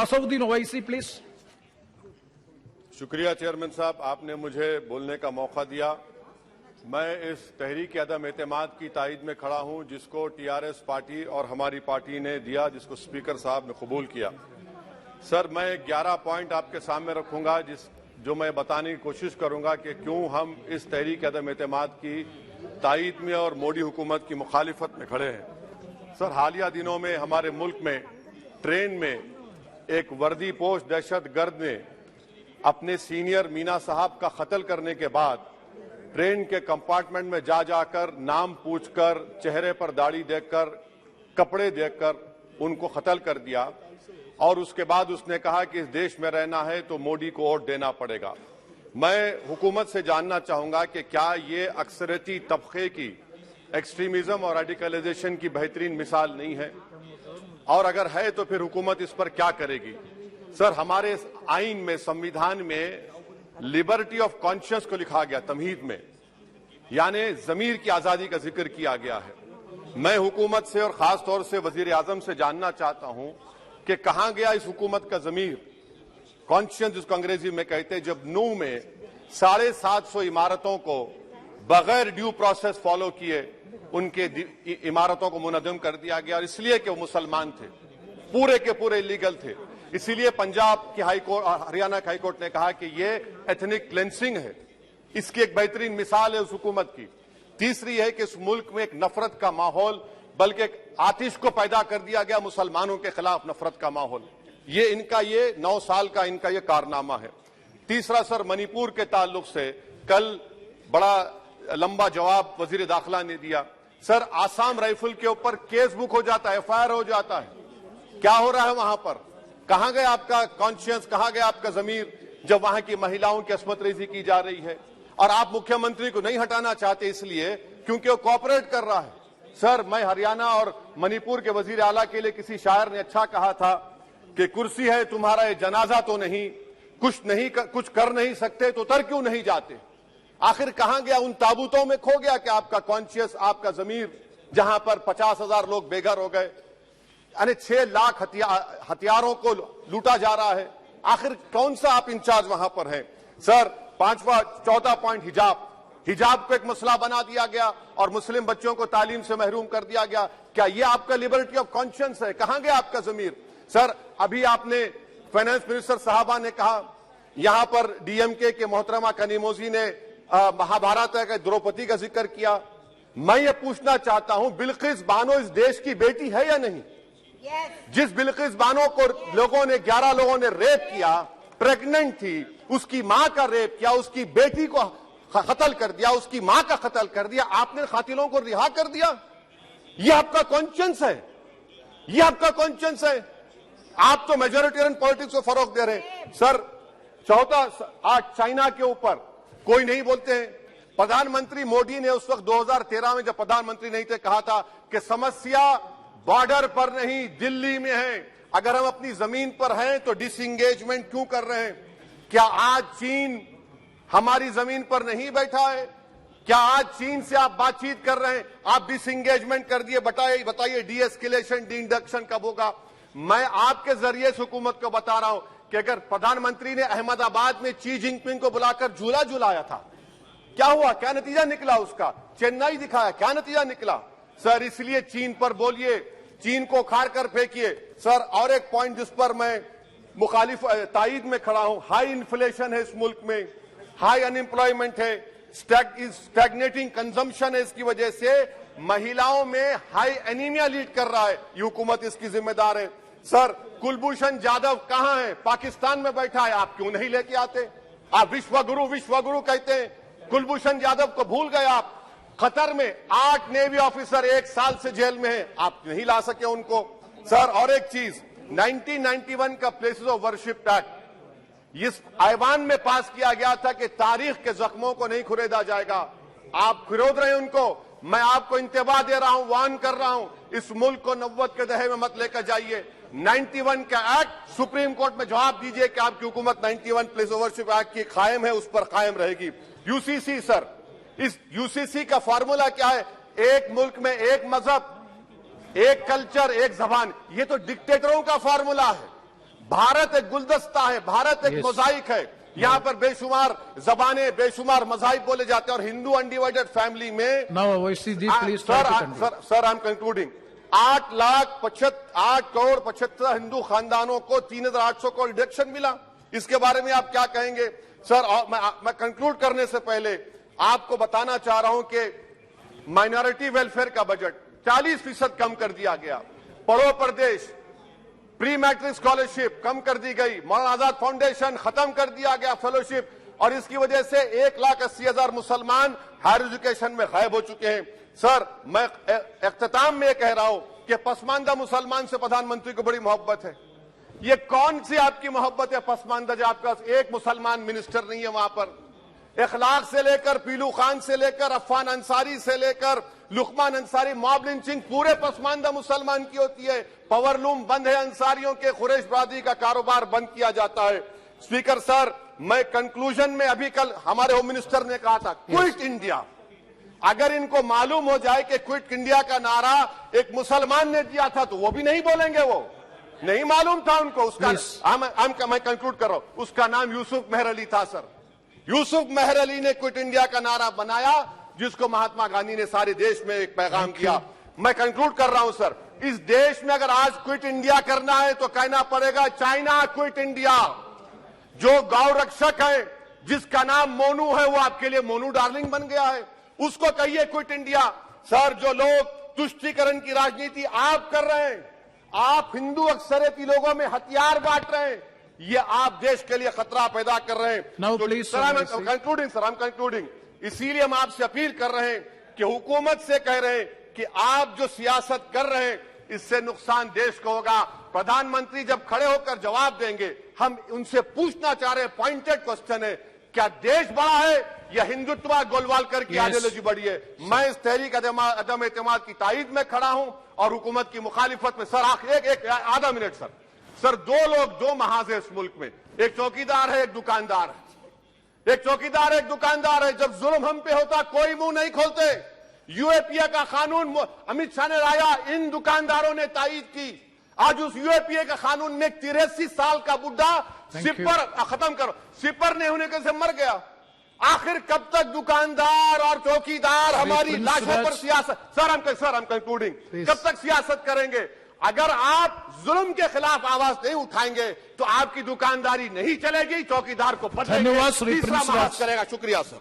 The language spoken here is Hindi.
Asauddin Owaisi, please. शुक्रिया चेयरमैन साहब, आपने मुझे बोलने का मौका दिया। मैं इस तहरीक अदम एतमाद की तायद में खड़ा हूं जिसको टीआरएस पार्टी और हमारी पार्टी ने दिया, जिसको स्पीकर साहब ने कबूल किया। सर, मैं 11 पॉइंट आपके सामने रखूंगा जो मैं बताने की कोशिश करूंगा कि क्यों हम इस तहरीक अदम एतमाद की तायद में और मोदी हुकूमत की मुखालिफत में खड़े हैं। सर, हालिया दिनों में हमारे मुल्क में ट्रेन में एक वर्दीपोश दहशतगर्द ने अपने सीनियर मीना साहब का कत्ल करने के बाद ट्रेन के कंपार्टमेंट में जाकर नाम पूछकर, चेहरे पर दाढ़ी देखकर, कपड़े देखकर उनको कत्ल कर दिया और उसके बाद उसने कहा कि इस देश में रहना है तो मोदी को वोट देना पड़ेगा। मैं हुकूमत से जानना चाहूंगा कि क्या ये अक्सरियती तबके की एक्सट्रीमिज्म और रेडिकलाइजेशन की बेहतरीन मिसाल नहीं है, और अगर है तो फिर हुकूमत इस पर क्या करेगी। सर, हमारे आइन में, संविधान में लिबर्टी ऑफ कॉन्शियस को लिखा गया, तमहीद में, यानी जमीर की आजादी का जिक्र किया गया है। मैं हुकूमत से और खास तौर से वजीर आजम से जानना चाहता हूं कि कहां गया इस हुकूमत का जमीर, कॉन्शियस जिसको अंग्रेजी में कहते हैं, जब नूह में 750 इमारतों को बगैर ड्यू प्रोसेस फॉलो किए उनके इमारतों को मुनद्दम कर दिया गया, और इसलिए कि वो मुसलमान थे, पूरे के पूरे इलीगल थे। इसीलिए पंजाब की हाईकोर्ट और हरियाणा की हाईकोर्ट ने कहा कि ये एथनिक क्लेंसिंग है। इसकी एक बेहतरीन मिसाल है उस हुकूमत की। तीसरी है कि इस मुल्क में एक नफरत का माहौल, बल्कि एक आतिश को पैदा कर दिया गया, मुसलमानों के खिलाफ नफरत का माहौल। ये 9 साल का इनका ये कारनामा है। तीसरा सर, मणिपुर के ताल्लुक से कल बड़ा लंबा जवाब वजीर दाखिला ने दिया। सर, आसाम राइफल के ऊपर केस बुक हो जाता है, एफआईआर हो जाता है। क्या हो रहा है वहां पर? कहां गया आपका कॉन्शियस, कहां गया आपका जमीर जब वहां की महिलाओं की अस्मत रेजी की जा रही है? और आप मुख्यमंत्री को नहीं हटाना चाहते इसलिए क्योंकि वो कोऑपरेट कर रहा है। सर, मैं हरियाणा और मणिपुर के वजीर आला के लिए किसी शायर ने अच्छा कहा था कि कुर्सी है तुम्हारा ये जनाजा तो नहीं, कुछ कर नहीं सकते तो उतर क्यों नहीं जाते। आखिर कहां गया? उन ताबूतों में खो गया कि आपका कॉन्शियस, आपका जमीर, जहां पर 50,000 लोग बेघर हो गए, यानी 6 लाख हथियारों को लूटा जा रहा है। आखिर कौन सा आप इंचार्ज वहां पर हैं? सर, 14 पॉइंट हिजाब को एक मसला बना दिया गया और मुस्लिम बच्चों को तालीम से महरूम कर दिया गया। क्या ये आपका लिबर्टी ऑफ कॉन्शियंस है? कहां गया आपका जमीर? सर, अभी आपने फाइनेंस मिनिस्टर साहबा ने कहा, यहां पर डीएमके के मोहतरमा कनीमोजी ने महाभारत के द्रौपदी का जिक्र किया। मैं ये पूछना चाहता हूं, बिल्किस बानो इस देश की बेटी है या नहीं? जिस बिल्किस बानो को 11 लोगों ने रेप किया, प्रेग्नेंट थी, उसकी मां का रेप किया, उसकी बेटी को कत्ल कर दिया, उसकी मां का कत्ल कर दिया, आपने कातिलों को रिहा कर दिया। ये आपका कॉन्शियंस है? ये आपका कॉन्शियंस है? आप तो मेजोरिटेरियन पॉलिटिक्स को फरोग दे रहे हैं। सर, आज चाइना के ऊपर कोई नहीं बोलते हैं। प्रधानमंत्री मोदी ने उस वक्त 2013 में जब प्रधानमंत्री नहीं थे कहा था कि समस्या बॉर्डर पर नहीं, दिल्ली में है। अगर हम अपनी जमीन पर हैं तो डिसएंगेजमेंट क्यों कर रहे हैं? क्या आज चीन हमारी जमीन पर नहीं बैठा है? क्या आज चीन से आप बातचीत कर रहे हैं? आप डिसएंगेजमेंट कर दिए। बताइए डीएस्केलेशन, डी-इंडक्शन कब होगा? मैं आपके जरिए इस हुकूमत को बता रहा हूं कि अगर प्रधानमंत्री ने अहमदाबाद में शी जिनपिंग को बुलाकर झूला झुलाया था, क्या हुआ? क्या नतीजा निकला उसका? चेन्नई दिखाया, क्या नतीजा निकला? सर, इसलिए चीन पर बोलिए, चीन को उखाड़ कर फेंकिए। सर, और एक पॉइंट जिस पर मैं मुखालिफ तायद में खड़ा हूं, हाई इन्फ्लेशन है इस मुल्क में, हाई अनएम्प्लॉयमेंट है, स्टैग्नेटिंग कंजम्पशन है। इसकी वजह से महिलाओं में हाई एनीमिया लीड कर रहा है। ये हुकूमत इसकी जिम्मेदार है। सर, कुलभूषण जाधव कहां है? पाकिस्तान में बैठा है, आप क्यों नहीं लेके आते? आप विश्वगुरु कहते हैं, कुलभूषण जाधव को भूल गए आप। कतर में 8 नेवी ऑफिसर 1 साल से जेल में हैं, आप नहीं ला सके उनको। सर, और एक चीज, 1991 का प्लेसेस ऑफ वर्शिप एक्ट इस ऐवान में पास किया गया था कि तारीख के जख्मों को नहीं खुरेदा जाएगा। आप खुरोद रहे हैं उनको। मैं आपको इंतबाह दे रहा हूं, वार्न कर रहा हूं, इस मुल्क को 90 के दहे में मत लेकर जाइए। 91 का एक्ट सुप्रीम कोर्ट में जवाब दीजिए कि आपकी हुकूमत 91 प्लेस ऑफ वर्शिप एक्ट की कायम है, उस पर कायम रहेगी। यूसीसी सर, इस यूसीसी का फॉर्मूला क्या है? एक मुल्क में एक मजहब, एक कल्चर, एक जबान। ये तो डिक्टेटरों का फॉर्मूला है। भारत एक गुलदस्ता है, भारत एक मोजाइक है। यहाँ पर बेशुमार जबानें, बेशुमार मज़ाहिब बोले जाते हैं और हिंदू अनडिवाइडेड फैमिली में sir I am concluding 8 crore 75 Hindu खानदानों को 3,800 करोड़ डिडक्शन मिला। इसके बारे में आप क्या कहेंगे सर? मैं कंक्लूड करने से पहले आपको बताना चाह रहा हूं कि माइनॉरिटी वेलफेयर का बजट 40% कम कर दिया गया। पढ़ो प्रदेश, प्री मैट्रिक स्कॉलरशिप कम कर दी गई, मौलाना आजाद फाउंडेशन खत्म कर दिया गया फेलोशिप, और इसकी वजह से 1,80,000 मुसलमान हायर एजुकेशन में गायब हो चुके हैं। सर मैं इख्तिताम में कह रहा हूं कि पसमानदा मुसलमान से प्रधानमंत्री को बड़ी मोहब्बत है। ये कौन सी आपकी मोहब्बत है पसमानदा, जो आपका एक मुसलमान मिनिस्टर नहीं है वहां पर? इखलाक से लेकर पीलू खान से लेकर अफान अंसारी से लेकर लुकमान अंसारी, मॉब लिंचिंग पूरे पसमानदा मुसलमान की होती है। पावरलूम बंद है अंसारियों के, कुरैश बरादरी का कारोबार बंद किया जाता है। स्पीकर सर, मैं कंक्लूजन में अभी कल हमारे होम मिनिस्टर ने कहा था क्विट इंडिया। अगर इनको मालूम हो जाए कि क्विट इंडिया का नारा एक मुसलमान ने दिया था तो वो भी नहीं बोलेंगे, वो नहीं मालूम था उनको। उसका मैं कंक्लूड कर रहा हूं, उसका नाम यूसुफ मेहर अली था सर। यूसुफ मेहर अली ने क्विट इंडिया का नारा बनाया, जिसको महात्मा गांधी ने सारे देश में एक पैगाम किया। मैं कंक्लूड कर रहा हूं सर, इस देश में अगर आज क्विट इंडिया करना है तो कहना पड़ेगा चाइना क्विट इंडिया। जो गौ रक्षक है जिसका नाम मोनू है, वो आपके लिए मोनू डार्लिंग बन गया है, उसको कहिए क्विट इंडिया। सर जो लोग तुष्टीकरण की राजनीति आप कर रहे हैं, आप हिंदू अक्सरियती लोगों में हथियार बांट रहे हैं, ये आप देश के लिए खतरा पैदा कर रहे हैं। सर I'm कंक्लूडिंग, इसीलिए हम आपसे अपील कर रहे हैं कि हुकूमत से कह रहे हैं कि आप जो सियासत कर रहे हैं इससे नुकसान देश को होगा। प्रधानमंत्री जब खड़े होकर जवाब देंगे, हम उनसे पूछना चाह रहे हैं, पॉइंटेड क्वेश्चन है, क्या देश बड़ा है या हिंदुत्व गोलवालकर की आइडियोलॉजी बड़ी है? मैं इस तहरीक अदम एतमाद की तायद में खड़ा हूं और हुकूमत की मुखालिफत में। सर एक आधा मिनट सर, दो लोग, दो महाज है इस मुल्क में, एक चौकीदार है, एक दुकानदार है। एक चौकीदार है, एक दुकानदार है। जब जुल्म हम पे होता कोई मुंह नहीं खोलते। यूएपीए का कानून अमित शाह ने लाया, इन दुकानदारों ने तायद की। आज उस यूएपीए का कानून में 83 साल का बुढ़ा सिपर नहीं होने से मर गया। आखिर कब तक दुकानदार और चौकीदार हमारी लाशों पर सियासत? सर हम कंक्लूडिंग, कब तक सियासत करेंगे? अगर आप जुल्म के खिलाफ आवाज नहीं उठाएंगे तो आपकी दुकानदारी नहीं चलेगी, चौकीदार को बदलेंगे, तीसरा महाज करेगा। शुक्रिया सर।